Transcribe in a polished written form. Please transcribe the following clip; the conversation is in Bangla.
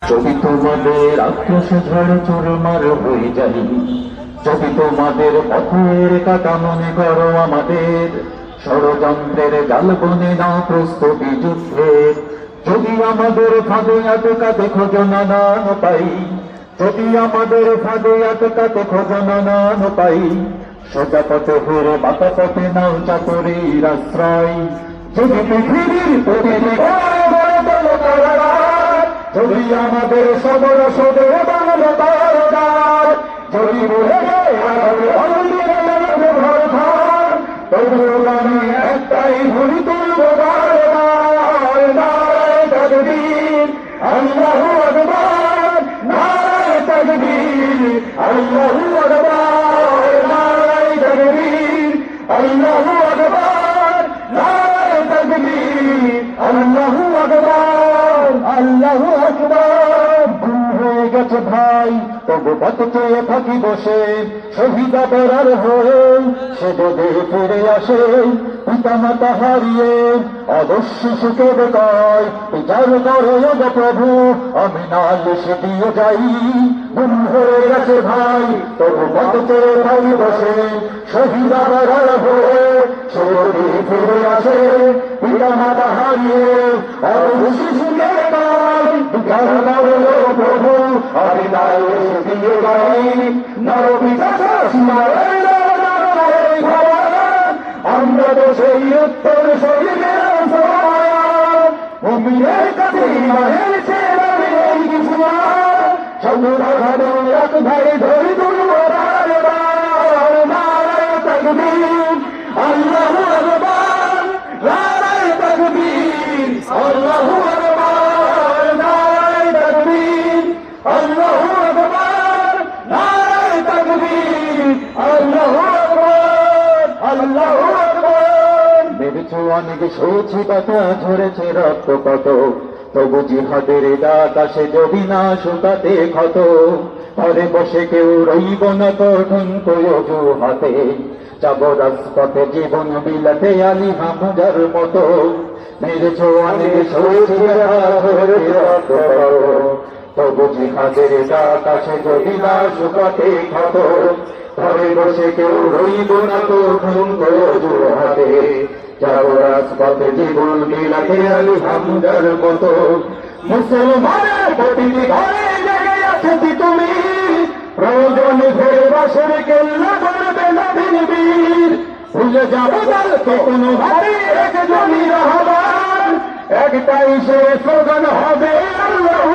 যদি তোমাদের আক্রোশ ঝড়ে চুরমার হয়ে যাই, যদি তোমাদের পথের কাটা মনে করো আমাদের, ষড়যন্ত্রের জাল বনে নাও প্রস্তুতি যুদ্ধের। যদি আমাদের ফাঁদে আটকাতে খোঁজো নানান পাই, যদি আমাদের ফাঁদে আটকাতে খোঁজো নানান পাই, সোজা পথে হেরে বাঁকা পথে নাও চাকরির আশ্রয়। যদি পৃথিবীর প্রতিটি ঘরে ঘরে বলো তারা, যদি আমাদের সদর সদর বাংলা তার, যদি বলে তবু আমি একটাই ঘুরি তুলব নারায় তাকবীর, আল্লাহু আকবার, নারায় তাকবীর, আল্লাহু আকবার, নারায় তাকবীর, আল্লাহু আকবার, নারায় তাকবীর, আল্লাহু আকবার, আল্লাহু আকবার। গুম হয়ে গেছে ভাই, তবু পথ চেয়ে থাকি বসে, শহীদা বেড়ার হয়ে সে যদি ফিরে আসে, পিতা মাতা হারিয়ে অবশ্য সুখের কয়, বিচার করো গো প্রভু, আমি নালিশ দিয়ে যাই। গুম হয়ে গেছে ভাই, তবু পথ চেয়ে থাকি বসে, শহীদা বেড়ার হয়ে সে যদি ফিরে আসে, পিতা মাতা হারিয়ে অবশ্য সুখের কয়, বিচার করো প্রভু, আমি নালিশ দিয়ে যাই। আমরা তো সেই উত্তর শরীরের ভূমির কাছে এক ভাই ধরি তুলব নারায় তাকবীর, আল্লাহু আকবার, নারায় তাকবীর, আল্লাহু আকবার, নারায় তাকবীর, আল্লাহু আকবার, নারায় তাকবীর, আল্লাহু আকবার, আল্লাহু আকবার। ভেবেছো অনেক সয়েছি কথা, ঝরেছে রক্ত কত, তবু জিহাদের ডাক আসে যদি না শুকাতে ক্ষত। ঘরে বসে কেউ রইব না কঠিন প্রয়োজু হাতে, যাব রাজপথে জীবন বিলাতে আলী হামজার মতো। মেরেছো অনেক সয়েছি কথা, ঝরেছে রক্ত কত, তবু জিহাদের ডাক আসে যদি না শুকাতে ক্ষত। ঘরে বসে কেউ রইব না কঠিন প্রয়োজু হাতে, যাবো রাজপথে জীবন বিলাতে আলী হামজার মতো। মুসলমানের প্রতিটি ঘরে জেগে আছো তুমি, প্রয়োজন ঘরে বাসের কেল্লা করবে না বীর। ভুলে যাবো দলকে কোনো ভাবে একজনই রহমান, একটাই সে স্লোগান হবে আল্লাহু